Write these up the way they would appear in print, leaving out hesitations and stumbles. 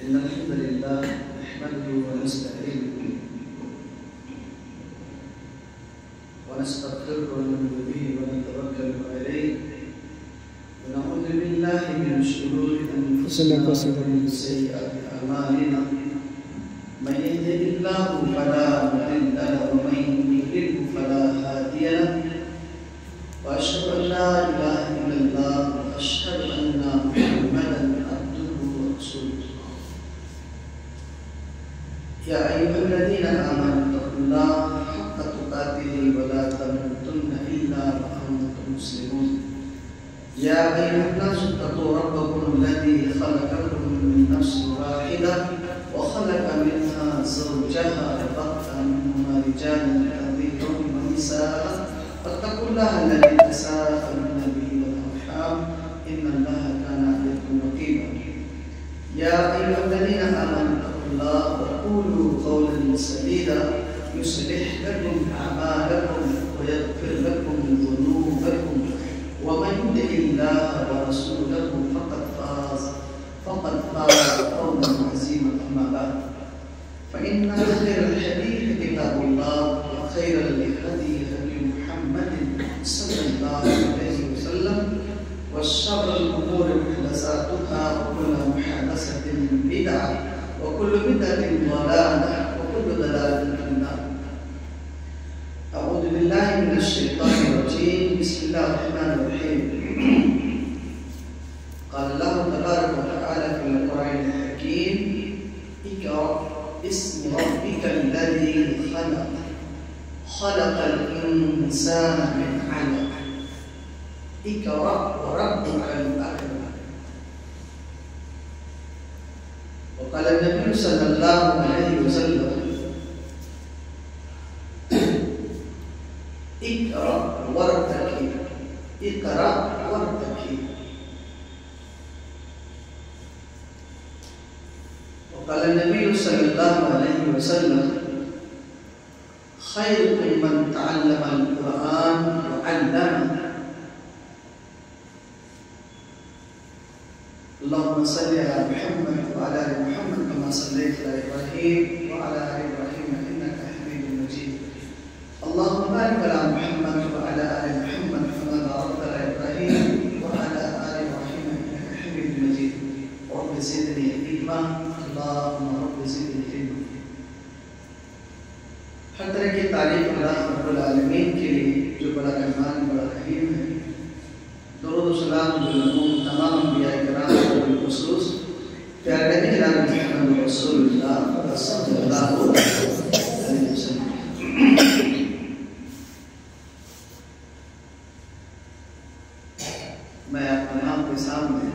इन्नल हम्दुलिल्लाह नहमदुहु व नस्तईनुहु व नस्तगफिरुहु व नू'मिनु बिही व नतवक्कलु अलैहि व नऊज़ु बिल्लाहि मिन शुरूरि अंफुसिना व मिन सय्यिआति अ'मालिना मन यहदिहिल्लाहु फला मुदिल्ला lahu व मन युद्लिल्हु फला हादिया lahu व अशहदु अन ला इलाहा इल्लल्लाह व अशहदु अन्ना मुहम्मदन अब्दुहु व रसूलुहु। या अय्युहल्लज़ीना आमनू तक़ुल्लाहा हक़्क़ तुक़ातिही व ला तमूतुन्ना इल्ला व अंतुम मुस्लिमून। या अय्युहन्नासु इत्तक़ू रब्बकुमुल्लज़ी ख़लक़कुम मिन नफ्सिन वाहिदा व ख़लक़ मिन्हा ज़ौजहा व बस्सा मिन्हुमा रिजालन कसीरन व निसाअ वत्तक़ुल्लाहा अल्लज़ी तसाअलूना बिही वल अर्हाम इन्नल्लाहा काना अलैकुम रक़ीबा। या अय्युहल्लज़ीना आमनू इत्तक़ुल्लाहा व क़ूलू क़ौलन सदीदा युस्लिह लकुम अ'मालकुम व यग़फिर लकुम ज़ुनूबकुम व मन युति'िल्लाहा व रसूलहु फ़क़द फ़ाज़ फ़ौज़न अज़ीमा। अम्मा बअद फ़इन्न ख़ैरल हदीथि किताबुल्लाह व ख़ैरल हदी हदी मुहम्मदिन सल्लल्लाहु अलैहि वसल्लम व शर्रल उमूरि मुहदसातुहा व कुल्लु मुहदसतिन बिदअह व कुल्लु बिदअतिन ज़लालह व कुल्लु ज़लालतिन फिन्नार। अऊज़ु बिल्लाहि मिनश शैतानिर रजीम। बिस्मिल्लाहिर रहमानिर रहीम। क़ाल अल्लाहु तबारक व तआला फ़िल क़ुरआनिल हकीम इक़रा बिस्मि रब्बिकल लज़ी ख़लक़ ख़लक़ल इंसाना मिन अलक़ इक़रा व रब्बुकल अकरम। वक़ाल नबी सल्लल्लाहु अलैहि वसल्लम इक़रा वरतक़ी इक़रा वरतक़ी। वक़ाल नबी सल्लल्लाहु अलैहि वसल्लम खैरुकुम मन तअल्लमल क़ुरआन व अल्लमह। अल्लाहुम्मा सल्लि अला मुहम्मद व अला आलि मुहम्मद कमा सल्लैता अला इब्राहीम व अला आलि इब्राहीम इन्नका हमीदुम मजीद। अल्लाहुम्मा बारिक अला मुहम्मद व अला आलि मुहम्मद कमा बारकता अला इब्राहीम व अला आलि इब्राहीम इन्नका हमीदुम मजीद। रब्बि ज़िदनी इल्मा। अल्लाहुम्मा रब्बि ज़िदनी इल्मा। हर तरह की तारीफ अल्लाह रब्बुल आलमीन के लिए जो बड़ा रहमान बड़ा रहीम है। दरूद व सलाम तमाम अंबिया किराम और बिलखुसूस प्यारे नबी जनाब मुहम्मद रसूलुल्लाह सल्लल्लाहु अलैहि वसल्लम। मैं आप तमाम के सामने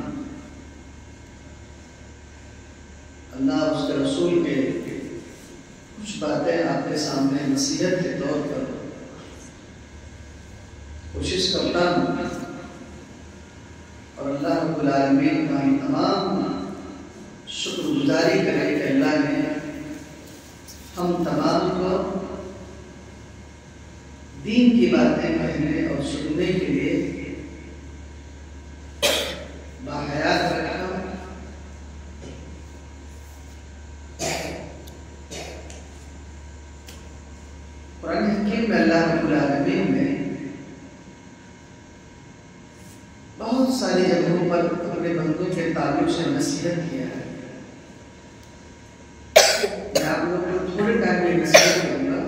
अल्लाह उसके रसूल के कुछ बातें आपके सामने नसीहत के तौर पर कोशिश करता हूँ और अल्लाह रब्बुल आलमीन का हम तमाम शुक्रगुजारी करें कि अल्लाह ने हम तमाम को दीन की बातें कहने और सुनने के लिए बाहयात रखा। कुरान हकीम में अल्लाह रब्बुल आलमीन ने बहुत सारी जगहों पर अपने बंदों के ताल्लुक से नसीहत किया है। मैं आप लोगों को थोड़े टाइम में नसीहत करूंगा।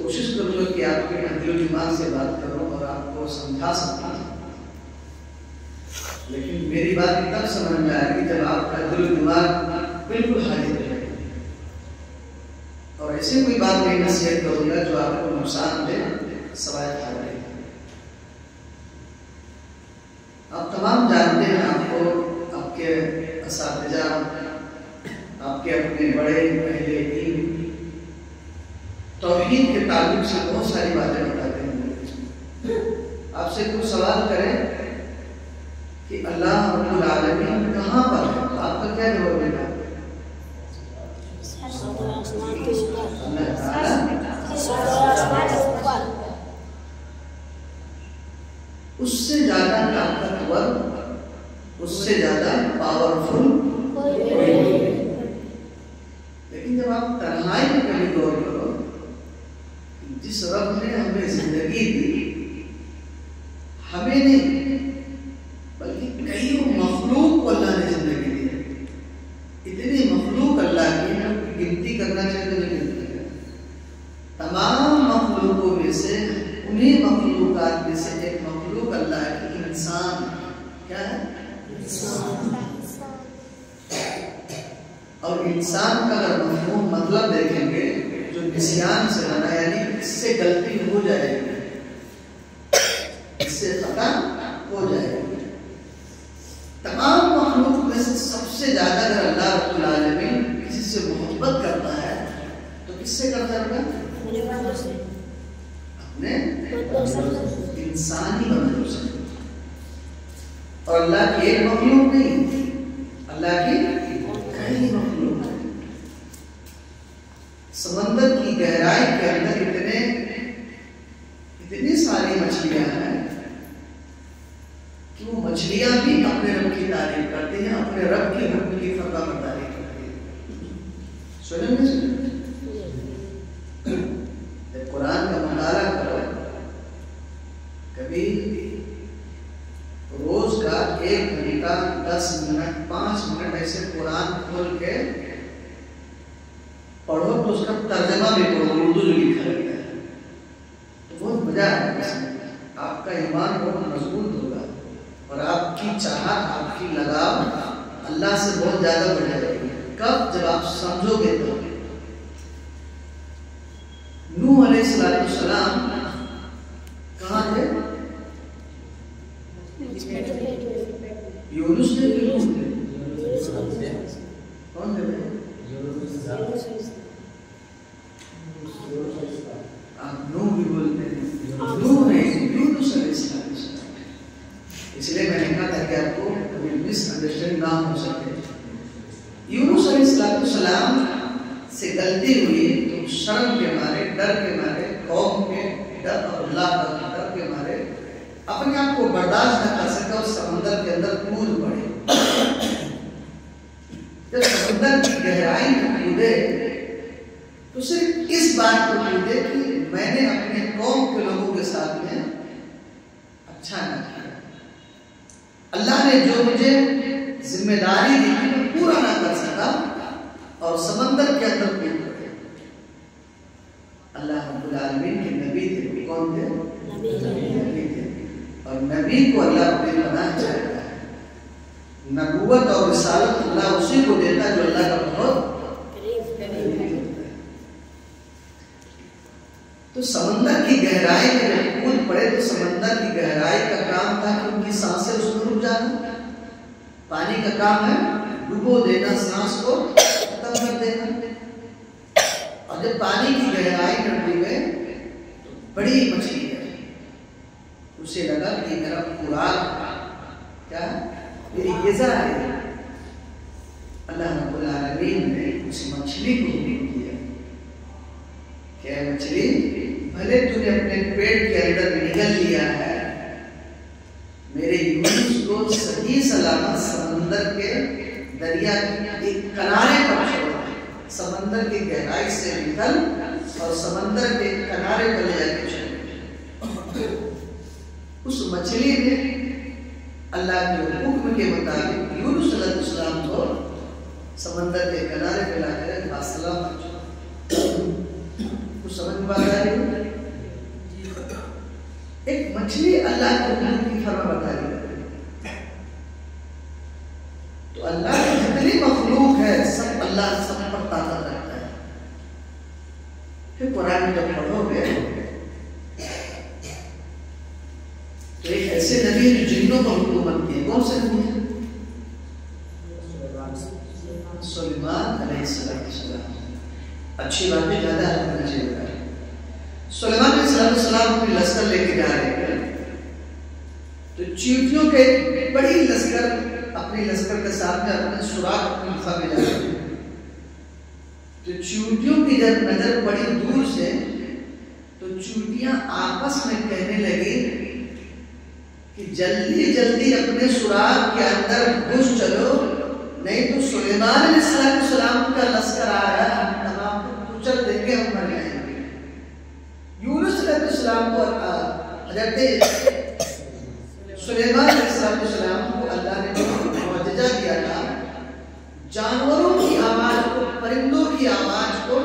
कोशिश करूंगा कि आपके दिलो दिमाग से बात करूं और आपको समझा सकूं, लेकिन मेरी बात तब समझ में आएगी जब आपका दिलो दिमाग बिल्कुल हाजिर है। और ऐसी कोई बात नहीं नसीहत करूंगा जो आपको नुकसान दे सवाए फायदे। आप तमाम जानते हैं, आपको आपके असातिज़ा आपके अपने बड़े पहले इल्म तौहीद के ताल्लुक से बहुत सारी बातें बताते हैं। आपसे कुछ सवाल करें कि अल्लाह रब्बुल आलमीन कहाँ पर है, तो आपका क्या जवाब देगा? उससे ज्यादा ताकतवर, उससे ज्यादा पावरफुल कोई नहीं। लेकिन जब आप तन्हाई में कभी गौर करो, जिस रब ने हमें जिंदगी दी, हमें नहीं बल्कि कई मखलूक को अल्लाह ने जिंदगी दी है। इतनी मखलूक अल्लाह की है, गिनती करना चाहिए तो नहीं गिनती है। तमाम मखलूकों में से, उन्हीं मखलूकात में से एक मखलूक अल्लाह की इंसान। क्या है? इंसान। और इंसान का अगर मफहूम मतलब देखेंगे, जो निस्यान से बना, यानी इससे गलती हो जाएगी, इससे खता हो जाएगी। तमाम मखलूक में से सबसे ज्यादा अगर अल्लाह रब्बुल आलमीन किसी से मोहब्बत करता है तो किससे करता है? अपने इंसानी बंदों से। और अल्लाह की एक मखलूक नहीं, अल्लाह की कई मखलूक है। समंदर की गहराई के अंदर इतनी सारी मछलियां हैं कि वो मछलियां भी अपने रब की तारीफ करती हैं, अपने रब की हुक्म की फरमाबरदारी करती हैं। सुने नहीं सुने? जब कुरान का मुताला करो, कभी रोज का 1 घंटा 10 मिनट 5 मिनट ऐसे कुरान खोल के पढ़ो, तो उसका तर्जमा भी पढ़ो, उर्दू जो लिखा रहता है, तो बहुत मजा आएगा। आपका ईमान बहुत मजबूत होगा और आपकी चाहत, आपकी लगाव अल्लाह से बहुत ज्यादा बढ़ जाएगी। कब? जब आप समझोगे तो। नूह अलैहिस्सलाम कहाँ थे? यूनुस ने भी नूह थे। कौन थे? आप नूह भी बोलते हैं, नूह नहीं, यूनुस अलैहिस्सलाम। इसलिए मैंने कहा था कि आपको कभी मिसअंडरस्टैंड ना हो सके। यूनुस अलैहिस्सलाम से गलती हुई तो शर्म के मारे, डर के मारे, कौम के डर और अल्लाह का डर के मारे अपने आप को बर्दाश्त न कर सका और समंदर के अंदर कूद पड़े। जब समंदर की गहराई में कूदे तो सिर्फ इस बात को कूदे कि मैंने अपने कौम के लोगों के साथ में अच्छा न किया। अल्लाह ने जो मुझे जिम्मेदारी दी थी मैं पूरा ना कर सका और समंदर के अंदर कूद पड़े। अल्लाह रब्बुल आलमीन के नबी थे। कौन थे? नबी थे। और नबी को अल्लाह बेपनाह चाहता है। नबूवत और रिसालत अल्लाह उसी को देता है जो अल्लाह का बहुत करीब होता है। तो समंदर की गहराई में जब कूद पड़े तो समंदर की गहराई का काम था कि उनकी सांसें उसमें रुक जाना। पानी का काम है डुबो देना, सांस को खत्म कर देना। और जब पानी की गहराई में डूबे तो बड़ी मछली है, उसे लगा कि मेरा खुराक क्या मेरी ग़िज़ा है। अल्लाह रब्बुल आलमीन ने उस मछली को हुक्म किया, क्या मछली, भले तूने अपने पेट के अंदर निगल लिया है, मेरे यूनुस को सही सलामत समंदर के दरिया के एक किनारे पर छोड़। समंदर की गहराई से निकल और समंदर के किनारे पर ले जाके छोड़। उस मछली ने अल्लाह के हुक्म के मुताबिक यूनुस अलैहिस्सलाम को समंदर के किनारे पे लाकर बासलाम कुछ समझ में आ रहा है? एक मछली अल्लाह के हुक्म की फरमाबरदारी करे। तो अल्लाह की जितनी मखलूक है सब अल्लाह सब पर ताकत रखता है। फिर कुरान जब पढ़ोगे तो एक ऐसे नबी जो जिन्नों पर हुकूमत की, कौन से नबी है? सुलेमान अलैहिस्सलाम। अच्छी बातें ज्यादा करना चाहिए। सुलेमान अलैहिस्सलाम अपनी लश्कर लेके जा रहे थे तो चींटियों के बड़ी लश्कर अपने लश्कर के सामने अपने सुराख अपनी गुफा में जा रहे थे। तो चींटियों की जब नजर पड़ी दूर से तो चींटियां आपस में कहने लगी कि जल्दी जल्दी अपने सुराग के अंदर घुस चलो, नहीं तो सुलेमान अलैहिस्सलाम का लश्कर आ रहा है, हम तमाम को कुचल देंगे, हम मर जाएंगे। यूनुस अलैहिस्सलाम को हज़रत सुलेमान अलैहिस्सलाम को अल्लाह ने मुआजिजा दिया था, जानवरों की आवाज को, परिंदों की आवाज को,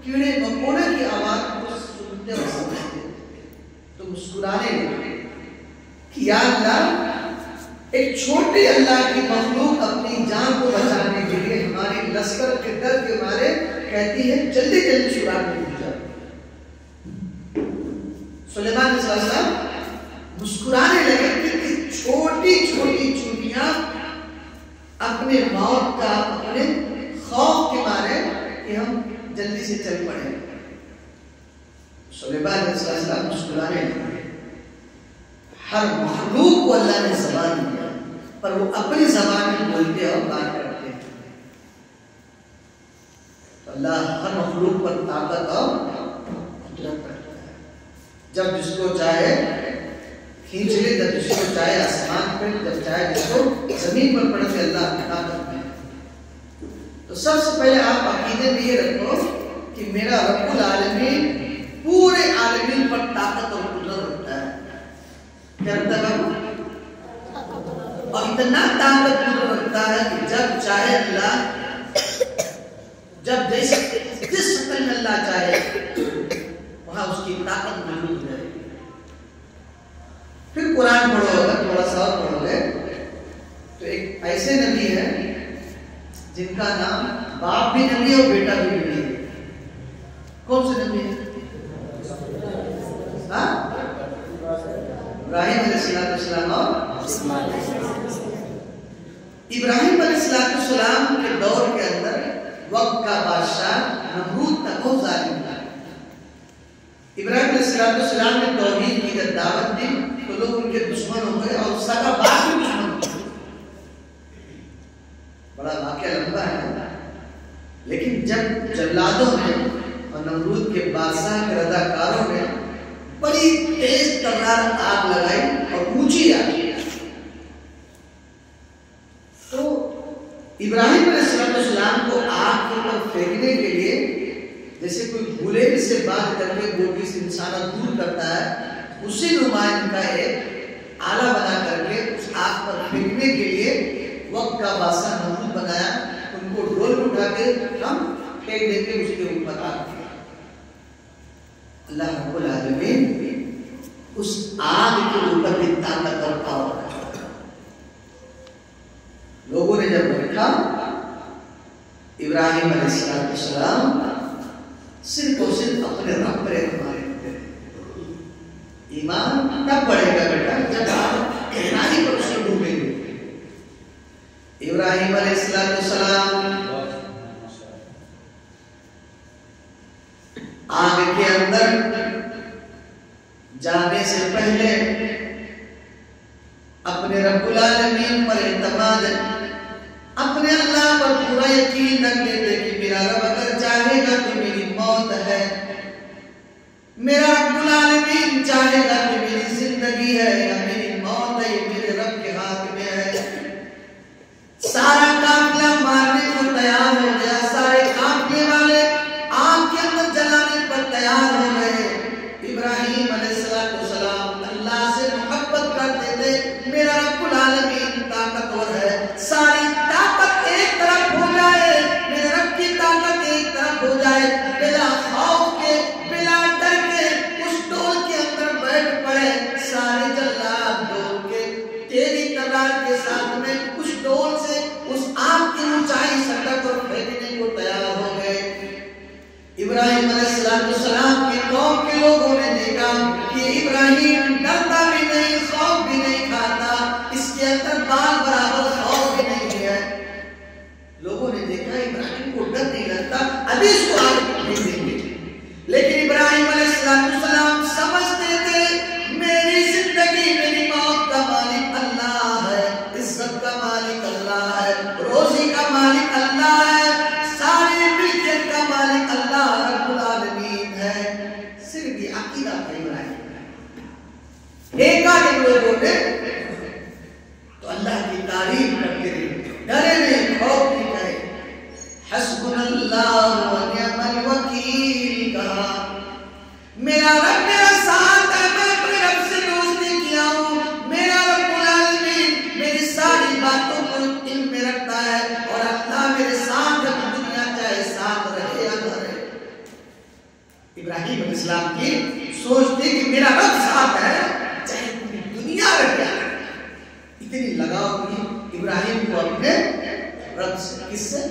कीड़े मकोड़े की आवाज को सुनते और समझते तो मुस्कुराने लगे कि या अल्लाह, एक छोटे अल्लाह की मखलूक अपनी जान को बचाने के लिए हमारे लश्कर के डर के मारे कहती है जल्दी जल्दी सुराग में घुस जाओ। सुलेमान अलैहिस्सलाम मुस्कुराने लगे कि छोटी छोटी चूड़ियां अपने मौत का, अपने खौफ के मारे कि हम जल्दी से चल पड़े। सुलेमान अलैहिस्सलाम मुस्कुराने लगे। हर मखलूक को अल्लाह ने ज़बान दिया, पर वो अपनी ज़बान में बोलते और बात करते हैं। तो अल्लाह हर मखलूक पर ताकत और कुदरत रखता है। जब जिसको चाहे खींच ले, जब जिसको चाहे आसमान पे, जब चाहे जिसको जमीन पर पड़ के अल्लाह की ताकत में। तो सबसे पहले आप अकीदे में ये रखो कि मेरा रब्बुल आलमीन पूरे आलमीन पर ताकत और कुदरत रखता है। क्या रखता है बाबू? और इतना ताकत कुदरत रखता है कि जब चाहे अल्लाह, जब जैसे जिस शक्ल में अल्लाह चाहे वहां उसकी ताकत मौजूद है। फिर कुरान पढ़ोगे, थोड़ा सा और पढ़ोगे तो एक ऐसे नबी है जिनका नाम बाप भी नबी है और बेटा भी नबी है। कौन से नबी है? इब्राहिम अलैहिस्सलाम और इब्राहिम अलैहिस्सलाम के दौर के अंदर वक्त का बादशाह नमरूद था, बहुत जालिम था। इब्राहिम अलैहिस्सलाम ने तौहीद की जब दावत दी तो लोग उनके दुश्मन हो गए और सगा बाप भी दुश्मन हो गए। बड़ा वाकया लंबा है, लेकिन जब जल्लादों ने और नमरूद के बादशाह के रदाकारों ने बड़ी तेज तर्रार आग लगाई और ऊंची आग, तो इब्राहिम अलैहिस्सलाम को आग के ऊपर फेंकने के लिए जैसे कोई भूले से बात करके गोटी से इंसान दूर करता है, उसी नुमाइंद का एक आला बना करके उस आग पर फेंकने के लिए वक्त का बादशाह नमरूद बनाया। उनको डोल में उठा के हम फेंक देंगे उसके ऊपर आग। अल्लाह रब्बुल आलमीन उस आग के ऊपर भी ताकत और पावर है। लोगों ने जब देखा इब्राहिम अलैहिस्सलाम सिर्फ और सिर्फ अपने रब पर हमारे ईमान तब बढ़ेगा बेटा जब आप इब्राहिम पर उसको डूबेंगे। इब्राहिम अलैहिस्सलाम आग के अंदर जाने से पहले अपने रब्बुल आलमीन पर इत्मीनान, अपने अल्लाह पर पूरा यकीन रख लेते कि मेरा रब अगर चाहेगा तो मेरी मौत है, मेरा रब्बुल आलमीन चाहेगा कि मेरी जिंदगी है या मेरी मौत है, ये मेरे रब के हाथ में है। सारा काफिला मारने को तैयार हो गया, सारे काफिले वाले आग के अंदर जलाने पर तैयार हो गए। इब्राहिम अलैहिस्सलाम अल्लाह से मोहब्बत करते थे, मेरा रब्बुल आलमीन ताकतवर है, सारी ताकत एक तरफ हो जाए, मेरे रब की ताकत एक तरफ हो जाए, बिला खौफ के, बिला डर के उस डोल के अंदर बैठ पड़े। सारे जल्लाद डोल के तेरी तलवार के साथ में उस डोल से उस आग की ऊंचाई सटक और फेंकने को तैयार हो गए। इब्राहिम अलैहिस्सलाम की कौम के लोगों ने देखा कि इब्राहिम डरता भी नहीं, खौफ भी नहीं खाता, इसके अंदर बाल बराबर खौफ भी नहीं है। लोगों ने देखा इब्राहिम को डर नहीं लगता, अभी इसको आग नहीं देंगे। लेकिन इब्राहिम अलैहिस्सलाम समझते थे मेरी जिंदगी मेरी मौत का मालिक अल्लाह है, इज्जत का मालिक अल्लाह है, रोजी का मालिक अल्लाह है, सारे मिल्कियत का मालिक अल्लाह रब्बुल आलमीन है। सिर्फ ये अकीदा था इब्राहिम। एकाएक लोगों ने की तारीफ करते रहे, डरे नहीं, खौफ नहीं करे। हस्बुनल्लाह व निअमल वकील कहा, मेरा रब मेरा साथ है, मैं अपने रब से दोस्ती किया हूँ, मेरा रब्बुल आलमीन मेरी सारी बातों को इल्म में रखता है और अल्लाह मेरे साथ है, दुनिया चाहे साथ रहे या न रहे। इब्राहिम अलैहिस्सलाम की सोच थी कि मेरा रब साथ है चाहे पूरी दुनिया रहे। इतनी लगाव थी इब्राहिम को अपने रब से। किससे?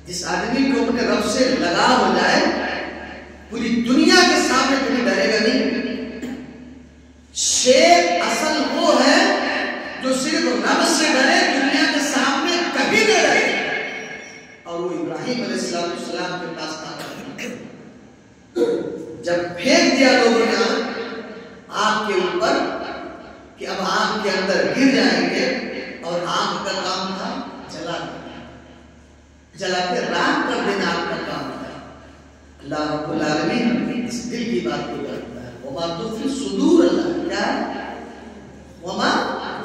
जिस आदमी को अपने रब से लगाव हो जाए, पूरी दुनिया के सामने कभी डरेगा नहीं। शेर असल वो है जो सिर्फ रब से डरे, दुनिया के सामने कभी नहीं डरे। और वो इब्राहिम अलैहिस्सलाम के पास था। जब फेंक दिया लोगों ने आग के ऊपर कि अब आग के अंदर गिर जाएंगे, और आग का काम था जला के राख कर देना, आग का काम था। अल्लाह रब्बुल आलमीन इस दिल की बात को जानता है। वमा तुख्फी सुदूर, अल्लाह क्या है? वमा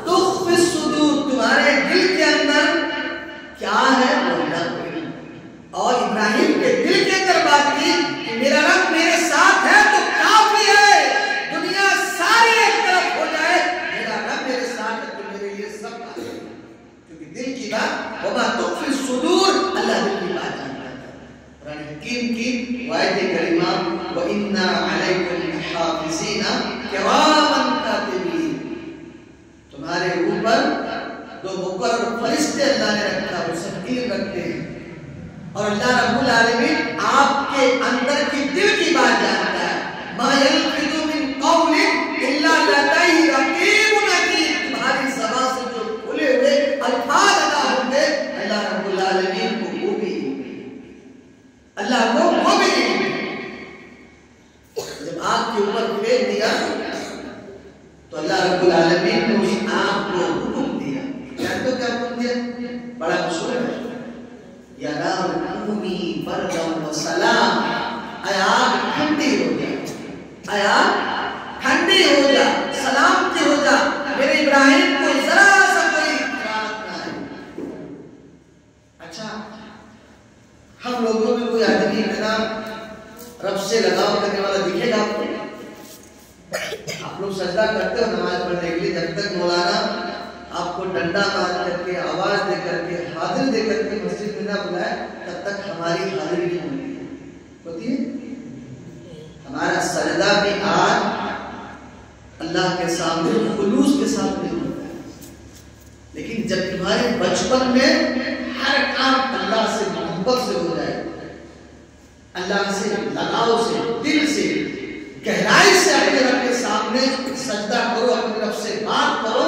तुख्फी सुदूर, तुम्हारे दिल के अंदर क्या है वो अल्लाह को। और इब्राहिम के दिल के अंदर बात की कि मेरा रब मेरे साथ है तो काफी है, दुनिया सारी एक तरफ हो जाए, मेरा रब मेरे साथ है तो मेरे लिए सब काफी है। क्योंकि दिल की बात, वमा तुख्फी सुदूर, अल्लाह दिल की बात जानता है। कुरान हकीम की आयत करीमा, व इन्ना अलैकुम हाफिज़ीना किरामन कातिबीन, तुम्हारे ऊपर दो मुकर्रर फरिश्ते अल्लाह ने रखा, वो सब इल्म रखते हैं। और अल्लाह रब्बुल आलमीन आपके अंदर की दिल की बात जानता है। मा यल्फिज़ु मिन क़ौलिन इल्ला लदैहि रक़ीबुन अतीद, तुम्हारी ज़बान से जो खुले हुए अल्फाज अदा होंगे, अल्लाह रब्बुल आलमीन को वो भी, अल्लाह को वो भी नहीं। जब आग के ऊपर फेंक दिया तो अल्लाह रब्बुल आलमीन ने उस आग को हुक्म दिया। क्या तो क्या हुक्म दिया? बड़ा मशहूर है, या नार कूनी बरदम व सलाम, आग ठंडी हो जा, आग ठंडी हो जा, सलामती हो जा, मेरे इब्राहिम को जरा सा कोई खराब ना है। अच्छा, हम लोगों में कोई आदमी इतना रब से लगाव करने वाला दिखेगा आपको? आप लोग सजदा करते हो नमाज पढ़ने के लिए, जब तक मौलाना आपको डंडा मार करके, आवाज दे करके, हाजिर दे करके मस्जिद में ना बुलाए, तब तक हमारी हाजिरी नहीं होती है। हमारा सजदा भी आज अल्लाह के सामने खुलूस के साथ नहीं होता है। लेकिन जब तुम्हारे बचपन में हर काम अल्लाह से मोहब्बत से हो जाए, अल्लाह से लगाव से, दिल से, गहराई से अपने रब के सामने सजदा करो, अपने रब से बात करो,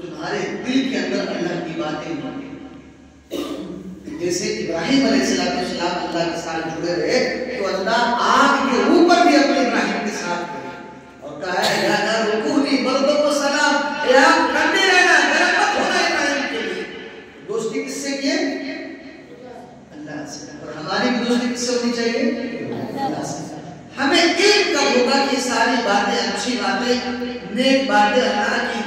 तुम्हारे दिल के अंदर अल्लाह की बातें होंगी। जैसे इब्राहिम अलैहिस्सलाम अल्लाह के साथ जुड़े रहे, तो अल्लाह आग के ऊपर भी अपने इब्राहिम के साथ थे और कहा है, या नार कूनी बरदम व सलाम, या ठंडे रहना, गर्म मत होना इब्राहिम के लिए। दोस्ती किससे किए? अल्लाह से। और हमारी भी दोस्ती किससे होनी चाहिए? अल्लाह से। हमें एक कब होगा कि सारी बातें, अच्छी बातें, नेक बातें अल्लाह की,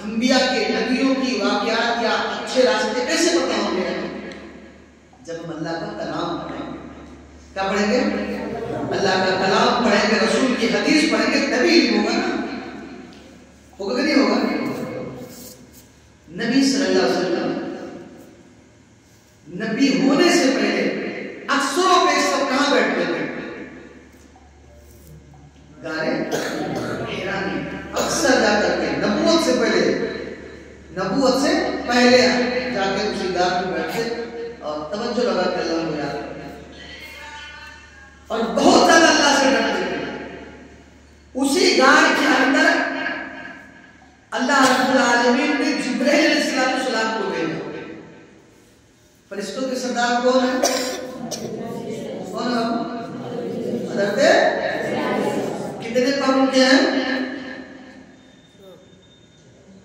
अंबिया के, नबियों की वाक़यात या अच्छे रास्ते कैसे पता होंगे? जब हम अल्लाह का कलाम पढ़ेंगे। क्या पढ़ेंगे? अल्लाह का कलाम पढ़ेंगे, रसूल की हदीस पढ़ेंगे, तभी होगा ना। होगा कि नहीं होगा? नबी सल्लल्लाहु अलैहि वसल्लम नबी होने से पहले अक्सरों पे सब कहां बैठते थे? गारे हिरा में अक्सर जाकर के, नबूवत से पहले जाके उसी गार में बैठे और तवज्जो लगा के अल्लाह को याद करते और बहुत ज्यादा अल्लाह से डरते थे। उसी गार के अंदर अल्लाह रब्बुल आलमीन ने जिब्राइल अलैहिस्सलाम को भेजा। फरिश्तों के सरदार कौन है? कौन है? हज़रत कितने करोड़ के हैं?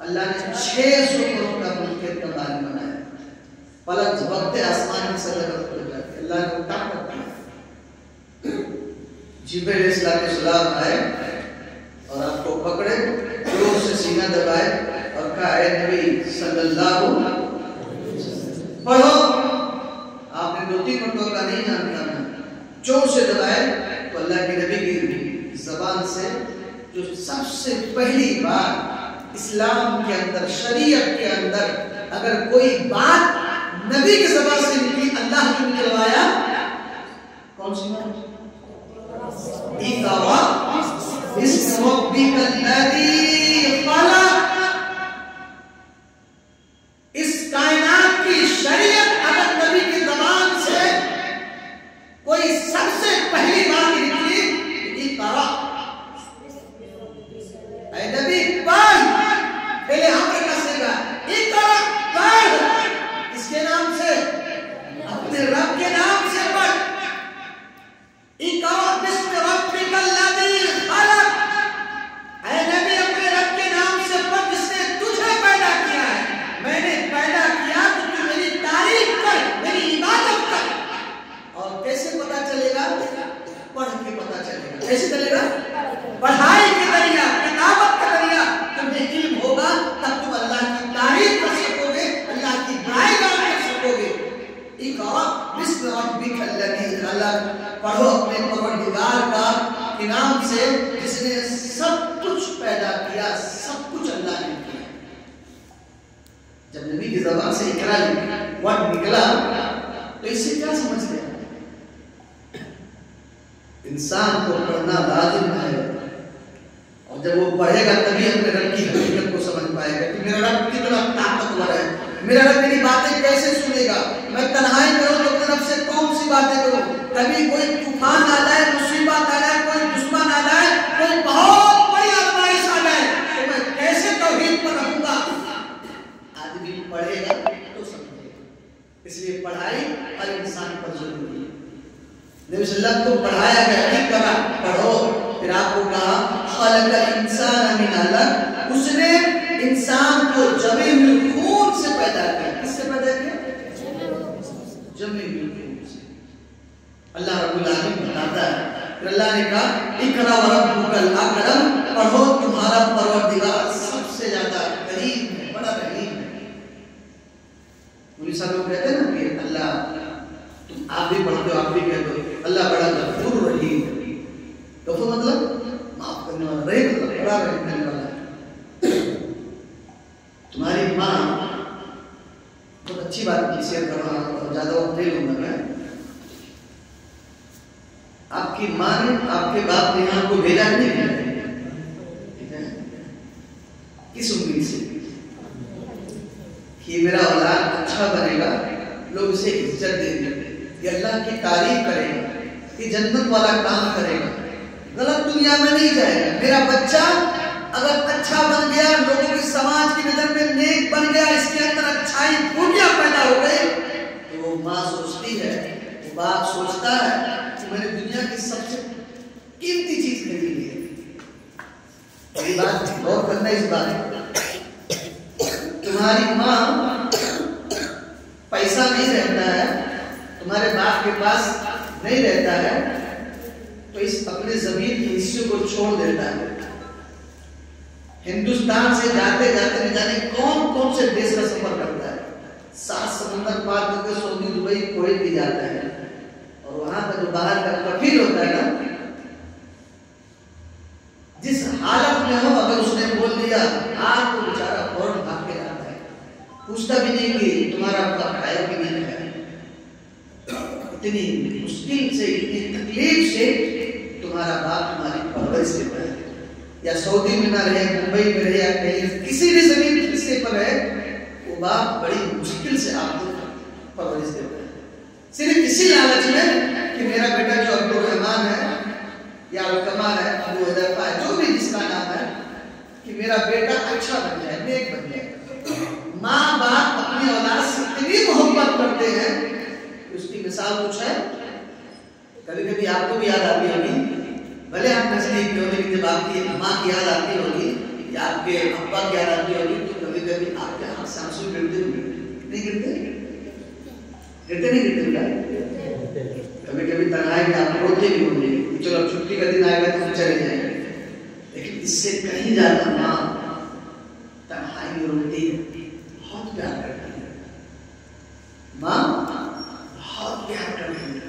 अल्लाह ने 600 करोड़ का मुल्क का बानी बनाया। पलक झपकते आसमान में सजदा हो जाते, अल्लाह ने ताकत दी। जिब्राइल अलैहिस्सलाम आए और आपको पकड़े, जोर से सीना दबाए और कहा, नबी सल्लल्लाहु पढ़ो। आपने 2-3 मिनटों का नहीं जानता ना, जोर से दबाए तो अल्लाह के नबी की जबान से जो सबसे पहली बार इस्लाम के अंदर, शरीयत के अंदर अगर कोई बात नबी की जबान से निकली, अल्लाह ने निकलवाया, कौन सी बात? इक़रा बिस्मि रब्बिकल्लज़ी खलक़। इस कायनात की शरीयत अगर नबी की जबान से कोई सबसे पहली बात निकली, इक़रा, ऐ नबी पढ़। पहले हमने कसेगा इक़रा, पढ़। किसके नाम से? अपने रब के नाम से पढ़। इक़रा बिस्मि रब्बिकल्लज़ी खलक़, ऐ नबी अपने रब के नाम से पढ़ जिसने तुझे पैदा किया है। मैंने पैदा किया तो तू मेरी तारीफ कर, मेरी इबादत कर। और कैसे पता चलेगा? पढ़ के पता चलेगा। कैसे चलेगा? पढ़ाई के जरिया, किताबत के जरिया तुम्हें इल्म होगा, तब तुम अल्लाह की तारीफ कर सकोगे, अल्लाह की बुराई कर सकोगे। इक़रा बिस्मि रब्बिकल्लज़ी खलक़, पढ़ो अपने परवरदिगार का के नाम से जिसने सब कुछ पैदा किया, सब कुछ अल्लाह ने किया। जब नबी की ज़बान से इक़रा वर्ड निकला तो इससे क्या समझ गया? इंसान को पढ़ना लाजिम है, और जब वो पढ़ेगा तभी अपने रब की हकीकत को समझ पाएगा कि मेरा रब कितना ताकतवर है, मेरा रब मेरी बातें कैसे सुनेगा। मैं तन्हाई करूं तो अपने रब से कौन सी बातें करूं? कभी कोई तूफान आ जाए, मुसीबत आ जाए, कोई दुश्मन आ जाए, कोई बहुत बड़ी आजमाइश आ जाए, तो मैं कैसे तौहीद पर रहूंगा? आदमी पढ़ेगा तो समझेगा। इसलिए पढ़ाई हर इंसान पर जरूरी है। नबी सल्लल्लाहु अलैहि वसल्लम को पढ़ाया गया, इक़रा, पढ़ो। फिर आपको कहा खलक़ल इंसान मिन अलक़, उसने इंसान को जमे हुए खून से पैदा किया। किससे पैदा किया? जमे हुए खून से। अल्लाह रब्बुल आलमीन बताता है, फिर अल्लाह ने कहा इक़रा व रब्बुकल अकरम, पढ़ो तुम्हारा परवरदिगार सबसे ज्यादा करीम है, बड़ा रहीम है। पुलिस लोग कहते हैं ना कि अल्लाह, तुम आप भी पढ़ते हो, आप भी कहते हो अल्लाह बड़ा गफूर रहीम है। गफूर मतलब माफ करने वाला, रहीम मतलब बड़ा रहम करने वाला। तुम्हारी माँ, बहुत अच्छी बात की, शेयर कर रहा हूं, ज्यादा वक्त नहीं लूंगा मैं। आपकी माँ ने, आपके बाप ने आपको भेजा नहीं, किस उम्मीद से कि मेरा औलाद अच्छा बनेगा, लोग उसे इज्जत देंगे, ये अल्लाह की तारीफ करेगा, ये जन्नत वाला काम करेगा, गलत दुनिया में नहीं जाएगा। मेरा बच्चा अगर अच्छा बन गया, लोगों की समाज की नजर में नेक बन गया, इसके अंदर अच्छाई खूबियां पैदा हो गई, तो वो माँ सोचती है, वो बाप सोचता है कि मैंने दुनिया की सबसे कीमती चीज खरीदी है। मेरी बात गौर करना इस बात, तुम्हारी माँ पैसा नहीं रहता है, तुम्हारे बाप के पास नहीं रहता है, तो इस अपने जमीन के हिस्से को छोड़ देता है। हिंदुस्तान से जाते जाते न जाने कौन कौन से देश का सफर करता है, 7 समुद्र पार करके सऊदी, दुबई, कुवैत भी जाता है, और वहां का जो बाहर का कफील होता है ना, जिस हालत में हो अगर उसने बोल दिया आप, तो बेचारा फौरन भाग के जाता है, पूछता भी नहीं कि तुम्हारा आपका खाया भी नहीं है। इतनी मुश्किल से, इतनी तकलीफ से तुम्हारा बाप तुम्हारी परवरिश देता है, या सऊदी में ना रहे, मुंबई में रहे, या कहीं किसी भी जमीन हिस्से पर है, वो बाप बड़ी मुश्किल से आपको परवरिश देता है, सिर्फ इसी लालच में कि मेरा बेटा जो अब्दुल रहमान है या अल कमाल है, अबू हज़ैफा है, जो भी जिसका नाम है, कि मेरा बेटा अच्छा बन जाए, नेक बन जाए। माँ बाप अपनी औलाद से इतनी मोहब्बत करते हैं, उसकी मिसाल कुछ है। कभी कभी आपको भी याद आती होगी, भले आप नजदीक के हो, लेकिन जब आपकी माँ की याद आती होगी या आपके अब्बा की याद आती होगी, तो कभी कभी आपके आंख से आंसू गिरते होंगे, नहीं गिरते? गिरते नहीं गिरते बेटा? कभी कभी तन्हाई में आप रोते भी होंगे, चलो छुट्टी का दिन आएगा तो चले जाएंगे, लेकिन इससे कहीं ज्यादा माँ तन्हाई में रोती रोती है, बहुत प्यार करती है। माँ बहुत प्यार करती है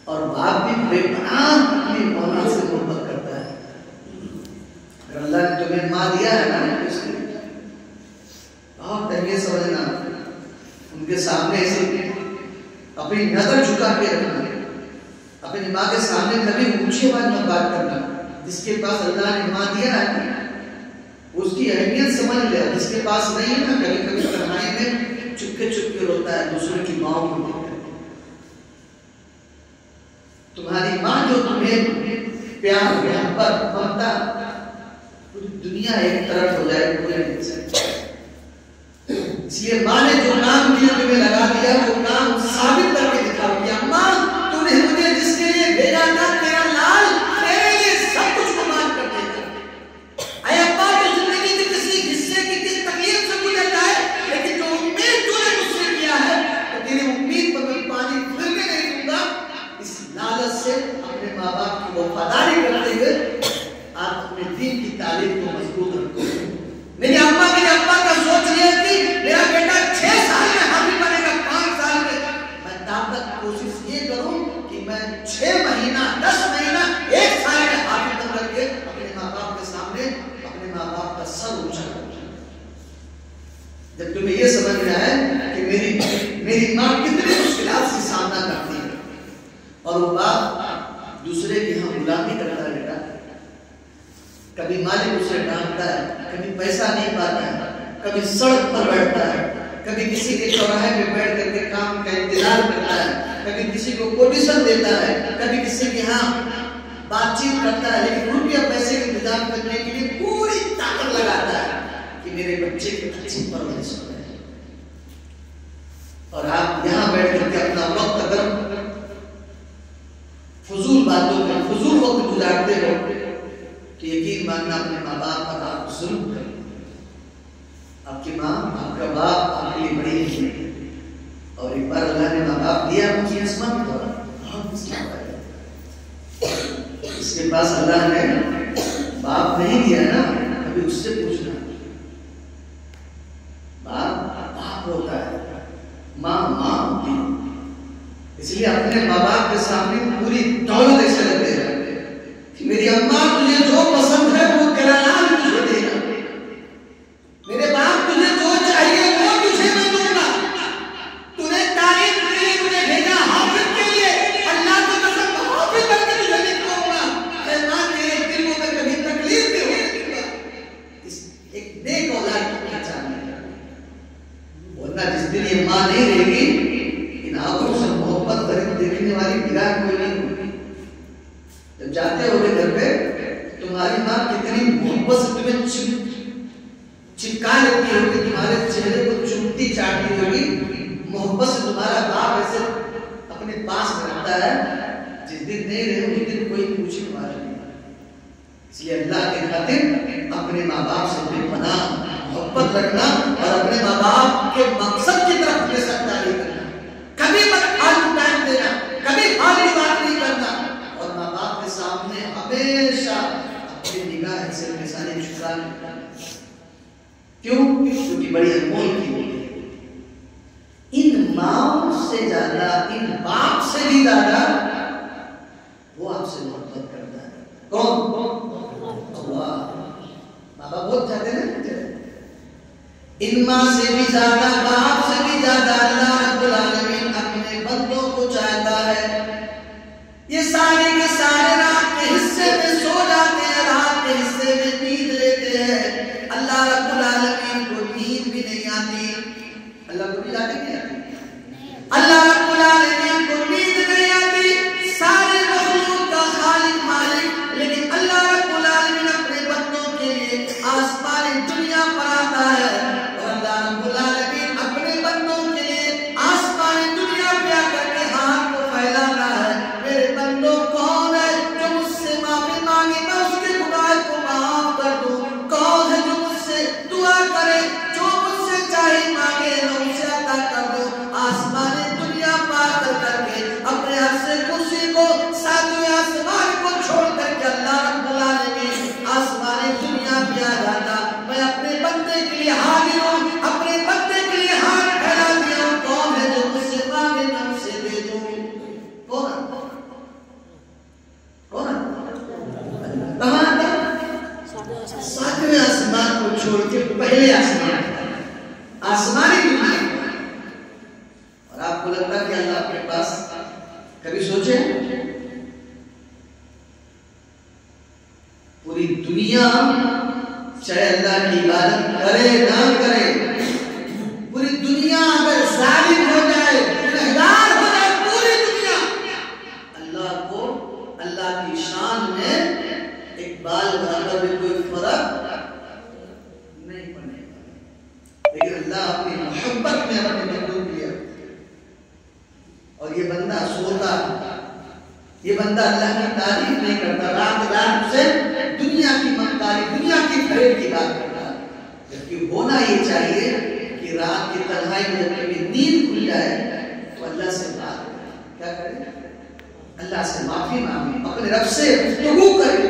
और बाप भी बेपनाह अपनी औलाद से मोहब्बत करता है। अगर अल्लाह ने तुम्हें माँ दिया है ना, बहुत तंगे समझना, उनके सामने ऐसे अपनी नजर झुका के रखना, अपनी माँ के सामने कभी ऊंची आवाज में बात करना। जिसके पास अल्लाह ने माँ दिया है उसकी अहमियत समझ ले, जिसके पास नहीं है ना, कभी कभी तन्हाई में चुपके चुपके रोता है दूसरों की माँ को देखकर। तुम्हारी माँ जो तुम्हें प्यार मोहब्बत ममता, पूरी दुनिया एक तरफ हो जाए कोई नहीं सकता। इसलिए माँ ने जो काम दिया तुम्हें लगा दिया, वो काम साबित करके दिखाओ कि अम्मा तूने मुझे जिसके लिए भेजा था, तेरा लाल तेरे लिए सब कुछ कुर्बान कर देगा। अरे अम्मा तो जिंदगी के किसी हिस्से की किस तकलीफ से गुजर जाए, लेकिन जो उम्मीद तूने मुझसे किया है तो तेरी उम्मीद पर मैं पानी फिरने नहीं दूंगा। इस लालच से अपने माँ बाप की वफादारी करते हुए आप अपने दीन की तालीम को मजबूत रखो। मेरी अम्मा का सोच लिया कि मेरा बेटा 6 साल में हाफिज बनेगा, 5 साल में। मैं ताकत कोशिश ये करूं कि मैं 6 महीना 10 महीना 1 साल में हाफिज बन करके अपने माँ बाप के सामने अपने माँ बाप का सर ऊंचा करूं। जब तुम्हें ये समझ में आए कि मेरी माँ कितनी मुश्किलात से सामना करती है और वो बाप दूसरे की यहाँ गुलामी करता है, बेटा कभी मालिक उसे डांटता है, कभी पैसा नहीं पाता है, कभी सड़क पर बैठता है, कभी किसी के चौराहे पे बैठ करके काम का इंतजार करता है, कभी किसी को कोटेशन देता है, कभी किसी के यहाँ बातचीत करता है, लेकिन रुपया पैसे का इंतजाम करने के लिए पूरी ताकत लगाता है कि मेरे बच्चे की अच्छी परवरिश हो जाए। और आप यहाँ बैठ करके अपना वक्त अगर फजूल बातों में फजूल वक्त गुजारते हो तो यकीन मानना अपने माँ बाप पर आप जुल्म करें। आपकी माँ आपका बाप आपके लिए बड़ी है और एक बार अल्लाह ने माँ बाप दिया, मुझे असमत हो इसके पास अल्लाह ने बाप नहीं दिया ना, कभी उससे पूछना। बाप होता है, माँ होती है। इसलिए अपने माँ बाप के सामने पूरी दौलत ऐसे लगते हैं कि मेरी अम्मा तुझे जो पसंद है वो तेरा लाल तुझे देगा, मेरे बाप तुझे जो चाहिए वो तुझे मैं दूंगा। तूने तारीफ के लिए मुझे भेजा, हाफिज के लिए, अल्लाह की कसम हाफिज बनकर तुझे लिखूंगा। मैं माँ तेरे दिल में कभी तकलीफ भी होने दूंगा। इस एक नेक औलाद की पहचान है, वरना जिस दिन ये माँ नहीं रहेगी इन आंखों से मोहब्बत देखने वाली निगाह कोई नहीं होगी। जब जाते हो घर पे तुम्हारी माँ कितनी मोहब्बत से तुम्हें चिपका लेती होगी, तुम्हारे चेहरे को चुमती चाटती होगी, मोहब्बत से तुम्हारा बाप ऐसे अपने पास रखता है। जिस दिन नहीं रहे उस दिन कोई पूछने वाला नहीं। इसलिए अल्लाह के खातिर अपने माँ बाप से बेपनाह मोहब्बत रखना और अपने माँ बाप के मकसद की तरफ बेसरकारी करना, कभी मत फालतू टाइम देना, कभी फालतू बात नहीं करना और माँ बाप के सामने हमेशा अपनी निगाह से निशानी झुकाना। क्यों? क्योंकि बड़ी अनमोल की होती है। इन माँ से ज्यादा, इन बाप से भी ज्यादा वो आपसे मोहब्बत करता है। कौन? अल्लाह। माँ बाप बहुत चाहते हैं ना, इन माँ से भी ज्यादा, बाप से भी ज्यादा अल्लाह रब्बुल आलमीन अपने बंदों को चाहता है। ये सारे के सारे रात के हिस्से में सो जाते हैं, रात के हिस्से में नींद लेते हैं। अल्लाह रब्बुल आलमीन को नींद भी नहीं आती। अल्लाह को नींद आती क्या? अल्लाह रब्बुल आलमीन को नींद नहीं आती, सारे मखलूक का खालिक मालिक। लेकिन अल्लाह रब्बुल आलमीन अपने बंदों के लिए आसमानी दुनिया पर आता है और अल्लाह रब्बुल आलमीन अपने बंदों के लिए आसमानी दुनिया पे आकर के हाथ को फैलाता है। मेरे बंदों कौन है जो मुझसे माफी मांगे मैं उसके गुनाह को माफ कर दूं? कौन है जो मुझसे दुआ करे, जो मुझसे चाहे मांगे मैं उसे अता कर दूं? पहले आसमान, आसमानी दुनिया। और आपको लगता है कि अल्लाह के पास, कभी सोचे पूरी दुनिया चाहे अल्लाह की इबादत करे ना करे, पूरी दुनिया अगर जालिम हो जाए, गुनहगार हो जाए, पूरी दुनिया अल्लाह को, अल्लाह की शान में एक बाल बराबर में कोई फर्क नहीं पड़ेगा। लेकिन अल्लाह अपनी मोहब्बत में अपने बंदों किया, और ये बंदा सोता, ये बंदा अल्लाह की तारीफ नहीं करता, रात रात से दुनिया की मक्कारी, दुनिया की फरेब की बात करता है। जबकि होना ये चाहिए कि रात की तन्हाई में जब कभी नींद खुल जाए तो अल्लाह से बात करें। क्या करें? अल्लाह से माफी मांगे, अपने रब से गुफ्तगू करे,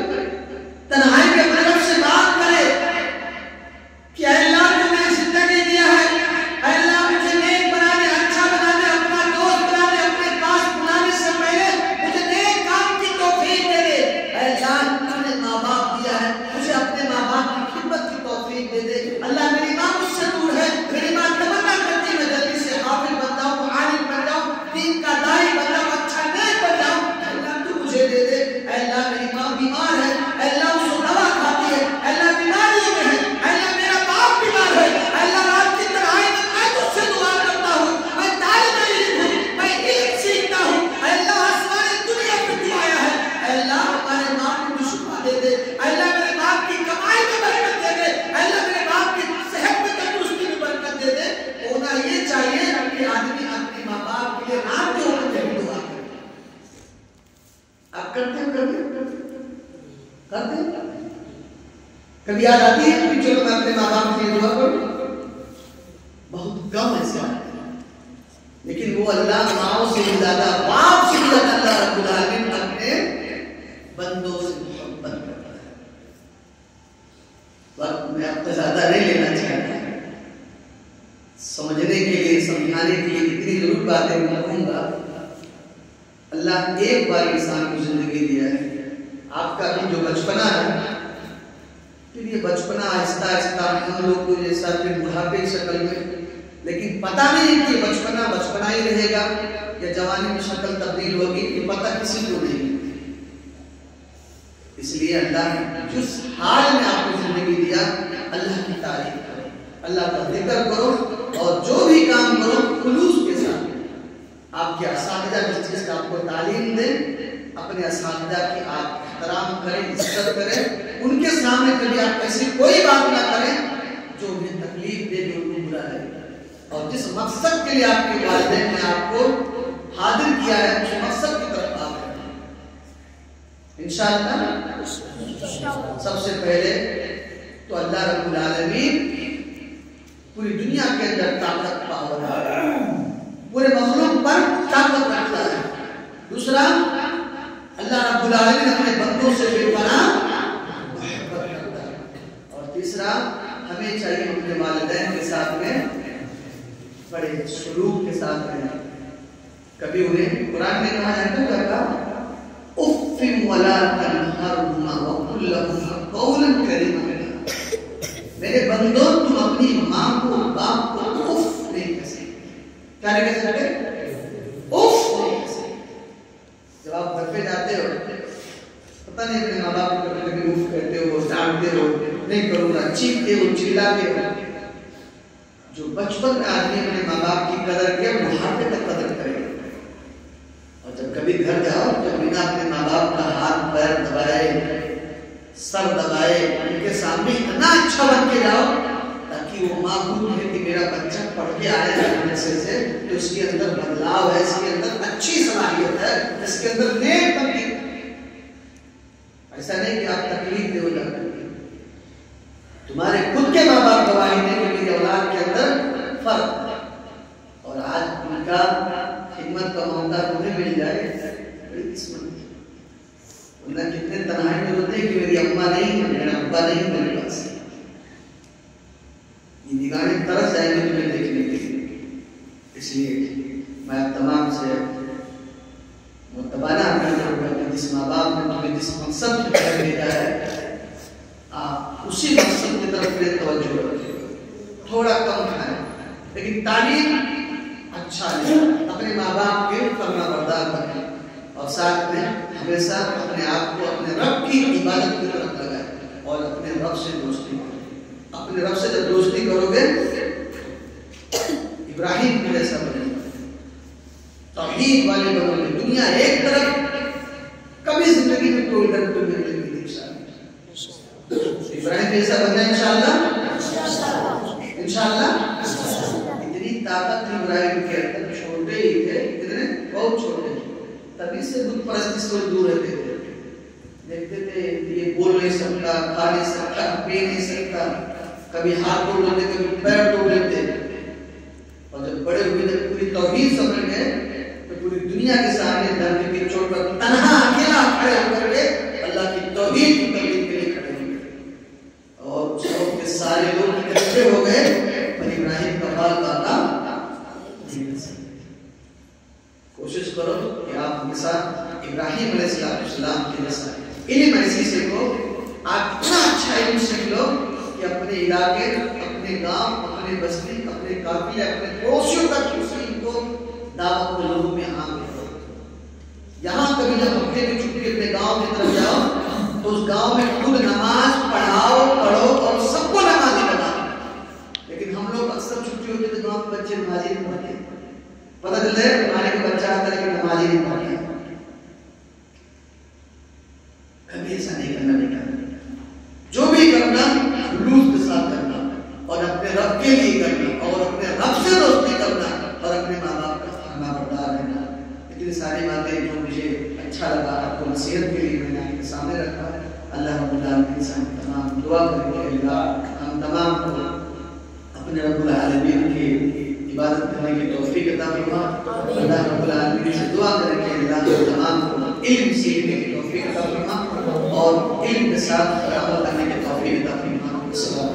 तन्हाई में अपने रब से बात करे कि अल्लाह तुमने जिंदगी दिया है, अल्लाह मुझे नेक बना दे, अच्छा बना दे, अपना दोस्त बना दे, अपने पास बुलाने से पहले मुझे नेक काम की तौफीक दे दे। अल्लाह तुमने माँ बाप दिया है, मुझे अपने माँ बाप की खिदमत की तौफीक दे दे। अल्लाह मेरी माँ मुझसे दूर है, मेरी माँ तमन्ना करती है मैं जल्दी से हाफिज बन जाऊं, आलिम बन जाऊं, दीन का दाई बन जाऊं, अच्छा नेक बन जाऊं। अल्लाह तू मुझे दे दे। अल्लाह मेरी माँ बीमार है, अल्लाह उसको दवा खाती है, अल्लाह बीमारियों में है, अल्लाह मेरा बाप बीमार है, अल्लाह रात की तन्हाई में मैं तुझसे दुआ करता हूँ, मैं तालिब इल्म हूँ, मैं इल्म सीखता हूँ। अल्लाह आसमान दुनिया पे तू आया है, अल्लाह हमारे बाप को शिफा दे दे, अल्लाह मेरे बाप की कमाई में बरकत दे दे, अल्लाह मेरे बाप की सेहत में तंदुरुस्ती में बरकत दे दे। होना ये चाहिए कि आदमी अपने माँ बाप के लिए रात के वक्त जब दुआ करे। आप करते हो? करते कभी याद आती है कि चलो मैं अपने माँ बाप के लिए दुआ करूं? बहुत कम ऐसे आते हैं, लेकिन वो अल्लाह माओ से भी ज्यादा, बाप से भी ज्यादा अल्लाह रब्बुल आलमीन अपने बंदों से मोहब्बत करता है। वक्त मैं अब तक ज्यादा नहीं लेना चाहता, समझने के लिए, समझाने के लिए इतनी जरूर बातें मैं कहूंगा। अल्लाह एक बार इंसान को जिंदगी दिया है, आपका भी जो बचपना है, फिर ये बचपना आहिस्ता आहिस्ता हम लोग को जैसा फिर बुढ़ापे की शक्ल में, लेकिन पता नहीं कि बचपना बचपना ही रहेगा या जवानी में शक्ल तब्दील होगी, ये पता किसी को नहीं। इसलिए अल्लाह ने जिस हाल में आपको जिंदगी दिया, अल्लाह की तारीफ करो, अल्लाह का जिक्र करो, और जो भी काम करो खुलूस के साथ। आपके असातिज़ा जिस चीज का आपको तालीम दे, अपने असातिज़ा की आप एहतराम करें, इज्जत करें, उनके सामने कभी आप ऐसी कोई बात ना करें जो उन्हें तकलीफ दे, जो उन्हें बुरा लगे। और जिस मकसद के लिए आपके वालिदैन ने आपको हाजिर किया है, उस मकसद की तरफ आप करें इंशाअल्लाह। सबसे पहले तो अल्लाह रब्बुल आलमीन पूरी दुनिया के अंदर ताकत पावर है, पूरे मखलूक पर ताकत रखता है। दूसरा, अल्लाह रब्बुल आलमीन अपने बंदों से बेपनाह मोहब्बत करता है। और तीसरा, हमें चाहिए अपने वालिदैन के साथ में बड़े सलूक के साथ रहना। कभी उन्हें कुरान में कहा जाता है उफ़्फ़िन वला तन्हरहुमा वक़ुल लहुमा क़ौलन करीमा। मेरे बंदों, तुम अपनी माँ को, बाप को उफ नहीं कह सकते। क्या नहीं कह सकते? उफ नहीं कह सकते। जब आप घर पे जाते हो, पता नहीं अपने माँ बाप को कभी कभी उफ कहते हो, डांटते हो, नहीं करूँगा, चीखते हो, चिल्लाते हो। जो बचपन में आदमी अपने माँ बाप की कदर किया, बुढ़ापे तक कदर करेगा। और जब कभी घर जाओ, जब बिना अपने माँ बाप का हाथ पैर दबाए, सर दबाए, उनके सामने इतना अच्छा बन के जाओ ताकि वो माँ खुद है कि मेरा बच्चा पढ़ के आया मदरसे से, तो इसके अंदर बदलाव है, इसके अंदर अच्छी सलाहियत है, इसके अंदर नेक बनती। ऐसा नहीं कि आप तकलीफ दे जाते, तुम्हारे खुद के माँ बाप गवाही दें कि मेरी औलाद के अंदर फर्क है। और आज उनका खिदमत का मौका तुम्हें मिल जाए, बड़ी किस्मत है। उन्हें कितने तन्हाई में होते हैं कि मेरी अम्मा नहीं है, मेरा अब्बा नहीं है मेरे पास। ये निगाहें तरस जाएंगे तुम्हें देखने के लिए। इसलिए मैं तमाम से मुतबाना करना कि जिस माँ बाप ने तुम्हें जिस मकसद के लिए भेजा है, आप उसी मकसद की तरफ तवज्जो रखें। थोड़ा कम खाएं, लेकिन तालीम अच्छा लें, अपने माँ बाप के फरमाबरदार बने और साथ में हमेशा अपने आप को अपने रब की इबादत की तरफ लगाएं और अपने रब से दोस्ती करें। अपने रब से जब दोस्ती करोगे इब्राहिम के जैसा बनेगा, तौहीद वाले बनोगे। दुनिया एक तरफ, कभी जिंदगी में कोई दर्द तो मिलेगी इंशाअल्लाह। इब्राहिम जैसा बनना इंशाअल्लाह, इंशाअल्लाह। इतनी ताकत इब्राहिम के अंदर, छोटे ही थे, इतने बहुत छोटे थे, तभी से बुत परस्ती से दूर रहते थे। देखते थे ये बोल नहीं सकता, खा नहीं सकता, पी नहीं सकता, कभी हाथ तोड़ लेते, कभी पैर तोड़ लेते। और जब बड़े हुए, जब पूरी तौहीद समझ गए तो पूरी दुनिया के सामने दर्द की चोट पर तन्हा अकेला खड़े होकर के अल्लाह की तौहीद की तबलीग के लिए खड़े हुए और उसके के सारे लोग इकट्ठे हो गए और इब्राहिम का बाल काटा। कोशिश करो कि आप हमेशा इब्राहिम अलैहिस्सलाम के जैसा इल्म ऐसी सीखो, आप इतना अच्छा इल्म सीख लो कि अपने इलाके, अपने गांव, अपने बस्ती, अपने काफिले, अपने पड़ोसियों तक को दावत को लोगों में आम करो। यहाँ कभी जब हफ्ते में छुट्टी अपने गांव की तरफ जाओ तो उस गांव में खुद नमाज पढ़ाओ, पढ़ो और सबको नमाजी बनाओ। लेकिन हम लोग अक्सर छुट्टी होती है तो गांव के बच्चे नमाजी नहीं पढ़ते, पता चलता है तुम्हारे को बच्चा आता है कि नमाजी नहीं पढ़ते। कभी ऐसा नहीं करना बेटा, जो भी करना खुलूस के साथ करना और अपने रब के लिए करना और अपने रब से दोस्ती करना और अपने माँ बाप का फरमाबरदार रहना। इतनी सारी बातें जो मुझे अच्छा लगा आपको नसीहत के लिए मैंने आपके सामने रखा। अल्लाह रब्बुल आलमीन से हम तमाम दुआ करेंगे, अल्लाह हम तमाम को अपने रब्बुल आलमीन की इबादत करने की तौफीक अता फरमा। अल्लाह रब्बुल आलमीन से दुआ करेंगे अल्लाह हम तमाम को इल्म सीखने की तौफीक अता फरमा और इल्म के साथ अमल करने की तौफीक अता फरमा।